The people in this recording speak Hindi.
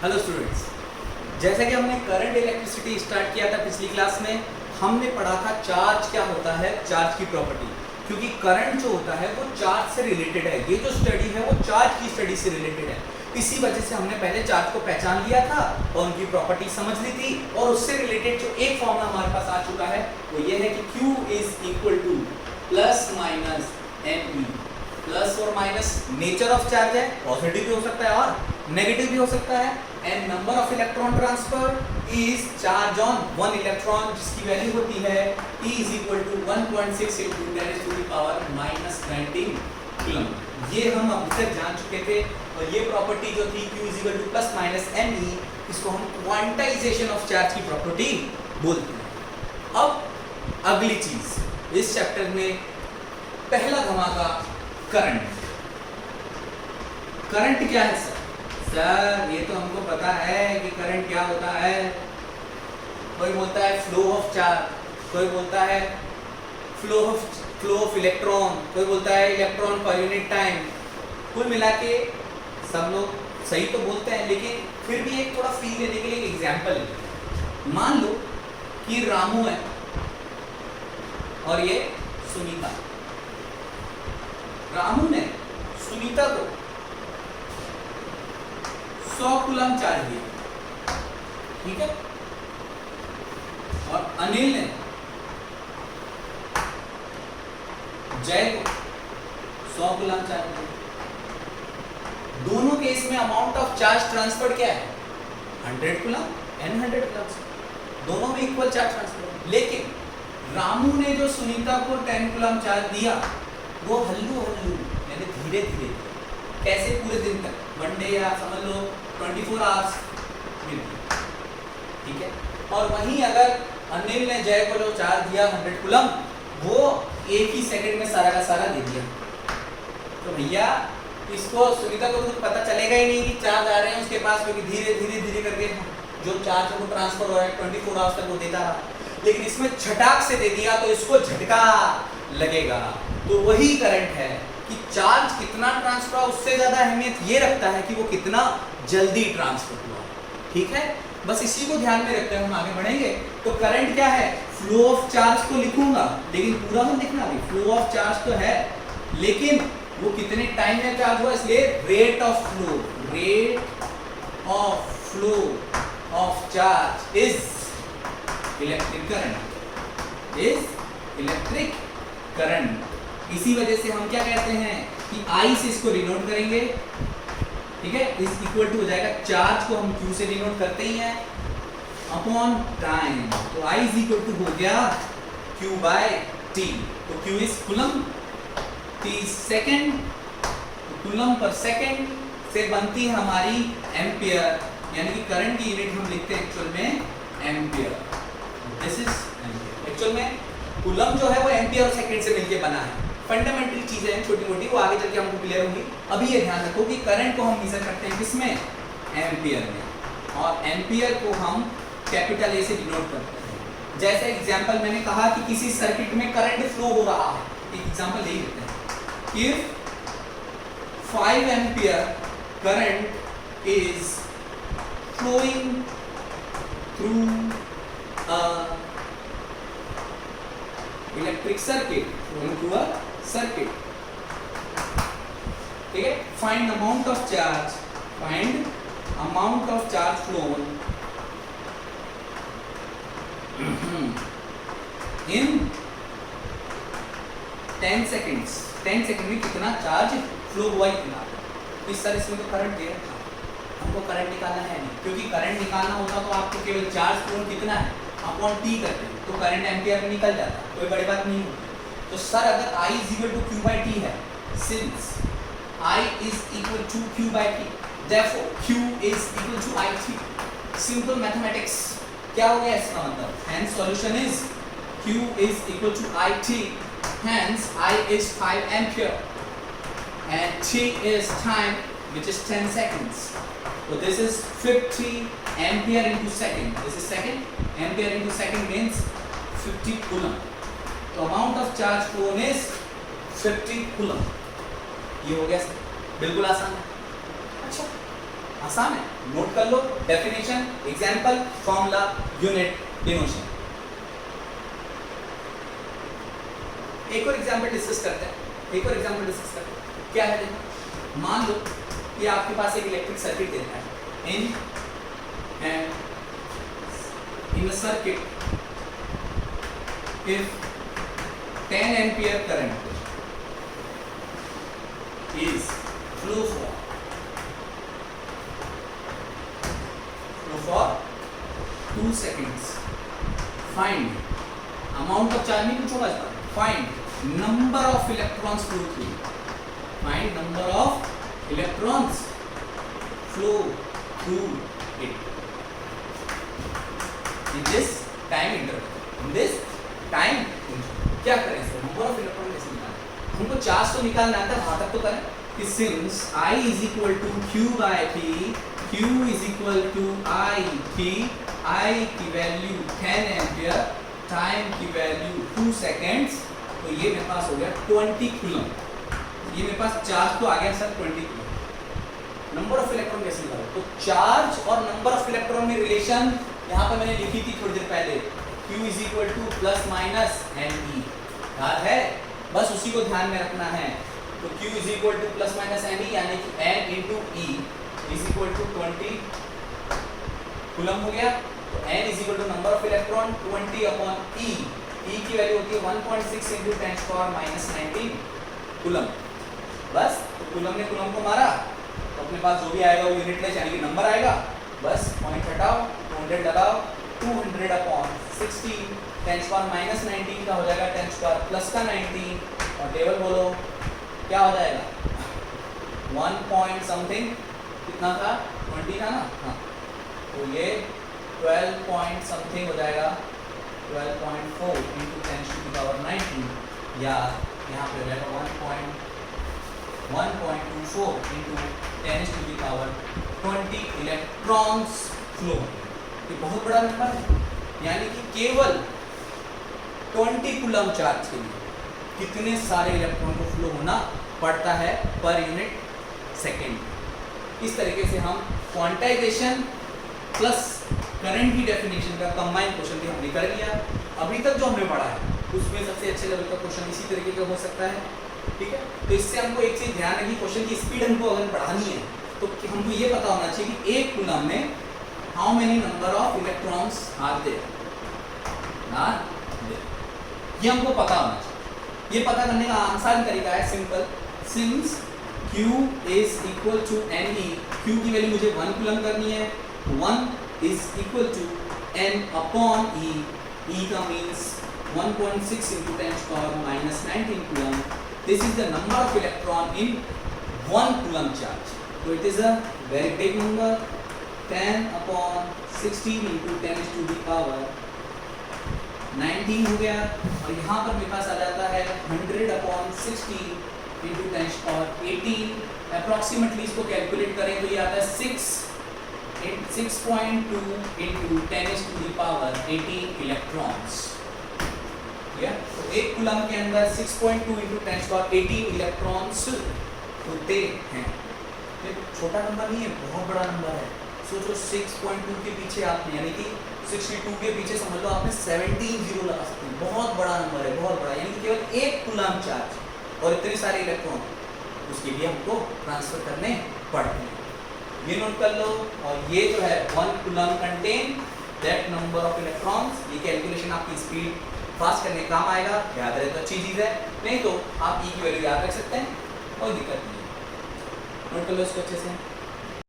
हेलो स्टूडेंट्स, जैसा कि हमने करंट इलेक्ट्रिसिटी स्टार्ट किया था पिछली क्लास में, हमने पढ़ा था चार्ज क्या होता है, चार्ज की प्रॉपर्टी। क्योंकि करंट जो होता है वो चार्ज से रिलेटेड है, ये जो स्टडी है वो चार्ज की स्टडी से रिलेटेड है। इसी वजह से हमने पहले चार्ज को पहचान लिया था और उनकी प्रॉपर्टी समझ ली थी, और उससे रिलेटेड जो एक फॉर्मूला हमारे पास आ चुका है वो ये है कि Q is equal to plus minus m e. Plus और माइनस नेचर ऑफ चार्ज है, पॉजिटिव भी हो सकता है और नेगेटिव भी हो सकता है। And number of electron transfer is charge on one electron, जिसकी वैल्यू होती है E is equal to 1.6 into 10 to the power minus 19 coulomb. ये हम अब तक जान चुके थे, और ये प्रॉपर्टी जो थी Q is equal to plus minus m e, इसको हम क्वांटाइजेशन ऑफ चार्ज की प्रॉपर्टी बोलते हैं। अब अगली चीज इस चैप्टर में पहला धमाका करंट। करंट क्या है सर, ये तो हमको पता है कि करंट क्या होता है। कोई बोलता है फ्लो ऑफ चार्ज, कोई बोलता है फ्लो ऑफ इलेक्ट्रॉन, कोई बोलता है इलेक्ट्रॉन पर यूनिट टाइम। कुल मिला के सब लोग सही तो बोलते हैं, लेकिन फिर भी एक थोड़ा फील लेने के लिए एक एग्जांपल है। मान लो कि रामू है और ये सुनीता। रामू ने सुनीता को 100 कूलम चार्ज दिया, ठीक है, और अनिल ने जय को 100 कूलम चार्ज दिया। दोनों केस में अमाउंट ऑफ चार्ज ट्रांसफर क्या है, 100 कूलम एंड 100 कूलम, दोनों में इक्वल चार्ज ट्रांसफर। लेकिन रामू ने जो सुनीता को 10 कूलम चार्ज दिया वो हल्लू यानी धीरे धीरे, कैसे पूरे दिन तक, वन डे या समझ लो 24 आवर्स, ठीक है। और वहीं अगर अनिल ने जय को जो चार्ज दिया 100 कूलम, वो एक ही सेकंड में सारा का सारा दे दिया, तो भैया इसको सुनीता को तो पता चलेगा ही नहीं कि चार्ज आ रहे हैं उसके पास, क्योंकि धीरे धीरे धीरे करके जो चार्ज है वो ट्रांसफर हो रहा है, 24 आवर्स तक वो देता रहा। लेकिन इसमें झटाक से दे दिया तो इसको झटका लगेगा। तो वही करंट है कि चार्ज कितना ट्रांसफर हुआ, उससे ज्यादा अहमियत ये रखता है कि वो कितना जल्दी ट्रांसफर हुआ, ठीक है। बस इसी को ध्यान में रखते हुए हम आगे बढ़ेंगे। तो करंट क्या है, फ्लो ऑफ चार्ज तो लिखूंगा, लेकिन पूरा मत लिखना भी, फ्लो ऑफ चार्ज तो है, लेकिन वो कितने टाइम में चार्ज हुआ, इसलिए rate of flow of charge is electric current, इसी वजह से हम क्या कहते हैं कि I से इसको डिनोट करेंगे, ठीक है। इस इक्वल टू हो जाएगा, चार्ज को हम Q से डिनोट करते ही हैं, अपॉन टाइम। तो I इज इक्वल टू हो गया Q बाय T। तो Q is coulomb, T second, coulomb per second से बनती है हमारी एम्पियर, यानी कि करंट की यूनिट हम लिखते हैं एक्चुअल में ampere. This is ampere. Actual में कूलम जो है वो एम्पियर और सेकेंड से मिलके बना है। फंडामेंटल चीजें हैं छोटी मोटी, वो आगे चल के हमको क्लियर होंगी। अभी ये ध्यान रखो कि करंट को हम मेजर करते हैं किसमें, एम्पियर में, और एम्पियर को हम कैपिटल ए से डिनोट करते हैं। जैसे एग्जांपल मैंने कहा कि किसी सर्किट में करंट फ्लो हो रहा है, एक एग्जांपल ले लेते हैं। If 5 ampere current is flowing through a electric circuit, ठीक है। Find amount of charge flown in 10 seconds. 10 second में कितना चार्ज फ्लो हुआ, इतना। इस तरह इसमें तो करंट दे रखा, हमको करंट निकालना है नहीं, क्योंकि करंट निकालना होता तो आपको केवल चार्ज फ्लोन कितना है अपॉन टी करते हैं, तो करंट एम्पियर में निकल जाता, कोई बड़ी बात नहीं होती। तो सर अगर I is equal to Q by T है, since I is equal to Q by T, therefore Q is equal to IT। Simple mathematics, क्या हो गया इसका मतलब, hence solution is Q is equal to IT, hence I is 5 ampere and T is time, which is 10 seconds. So this is 50 ampere into second. This is second. Ampere into second means 50 coulomb. तो amount of charge phloem is 50 coulomb. ये हो गया, बिल्कुल आसान है। अच्छा आसान है, नोट कर लो, डेफिनेशन, एग्जाम्पल, फॉर्मूला, यूनिट, डिनोशन। एक और एग्जाम्पल डिस्कस करते हैं, क्या है देखो, मान लो कि आपके पास एक इलेक्ट्रिक सर्किट देता है, in a circuit if 10 ampere current is flow for 2 seconds, find amount of charge, नहीं पूछूंगा इस बार, find number of electrons flow through, find number of electrons flow through it in this time interval, क्या करें इसको, नंबर ऑफ इलेक्ट्रॉन कैसे निकालें, हमको चार्ज तो निकालना आता है, वहां तक तो करें कि since I is equal to Q by P, Q is equal to I P, I की वैल्यू 10 एम्पियर, टाइम की वैल्यू 2 सेकेंड्स, तो ये मेरे पास हो गया 20 कूलम, ये मेरे पास चार्ज तो आ गया sir 20 coulomb. Number of electron कैसे निकालो, तो चार्ज और नंबर ऑफ इलेक्ट्रॉन में रिलेशन यहाँ पे मैंने लिखी थी थोड़ी देर पहले, Q is equal to plus minus NE, याद है, बस उसी को ध्यान में रखना है। तो Q is equal to plus minus NE यानी कि N into E is equal to 20 coulomb हो गया। तो N is equal to number of electron 20 upon E, E की वैल्यू होती है 1.6 into 10 power minus 19 कूलम। बस तो कूलम ने कूलम को मारा, तो अपने पास जो भी आएगा वो यूनिटलेस यानी कि नंबर आएगा, बस पॉइंट हटाओ, 200 लगाओ, 200 अपॉन 16 10 पावर माइनस 19 का हो जाएगा 10 पावर प्लस का 19, और टेबल बोलो क्या हो जाएगा, 1 पॉइंट समथिंग, कितना था 20 था ना, हाँ, तो ये 12 पॉइंट समथिंग हो जाएगा, 12.4 इंटू 10 टू द पावर 19, या यहाँ पे हो जाएगा 1.24 into 10 to the power 20 electrons flow. ये बहुत बड़ा नंबर है, यानी कि केवल 20 कूलम चार्ज के लिए कितने सारे इलेक्ट्रॉन को फ्लो होना पड़ता है पर यूनिट सेकेंड। इस तरीके से हम क्वांटाइजेशन प्लस करंट की डेफिनेशन का कंबाइन क्वेश्चन भी हमने कर लिया। अभी तक जो हमने पढ़ा है उसमें सबसे अच्छे लेवल का क्वेश्चन इसी तरीके का हो सकता है, ठीक है। तो इससे हमको एक चीज ध्यान रखिए, क्वेश्चन की स्पीड हमको अगर बढ़ानी है तो हमको ये पता होना चाहिए कि एक कूलम में how many number of electrons are there, ये हमको पता होना चाहिए। ये पता करने का आसान तरीका है simple, since Q is equal to NE, Q की वैल्यू मुझे 1 कूलम करनी है, 1 is equal to N upon E, E का means 1.6 into 10 power minus 19 coulomb. This is the number of electron in 1 coulomb charge. So it is a very big number, 10 upon 16 into 10 to the power 19 हो गया, और यहाँ पर मेरे पास आ जाता है 100 upon 16 into 10 power 18, अप्रॉक्सीमेटली इसको कैलकुलेट करें तो ये आता है 6.2 into 10 to the power 18 electrons. तो एक कूलम के अंदर 6.2 into 10 power 18 इलेक्ट्रॉन्स होते हैं। ये छोटा नंबर नहीं है, बहुत बड़ा नंबर है। सोचो 6.2 के पीछे आपने यानी कि 62 के पीछे समझ लो आपने 17 जीरो लगा सकते हैं, बहुत बड़ा नंबर है, बहुत बड़ा, यानी कि केवल एक कूलम चार्ज और इतने सारे इलेक्ट्रॉन उसके लिए हमको ट्रांसफर करने पड़ते हैं। ये नोट कर लो, और ये जो है 1 coulomb contain that number of electrons. ये कैलकुलेशन आपकी स्पीड फास्ट करने काम आएगा, याद रहे तो अच्छी चीज़ है, नहीं तो आप ई की वैल्यू याद रख सकते हैं, कोई दिक्कत नहीं है। नोट कर लो इसको अच्छे से।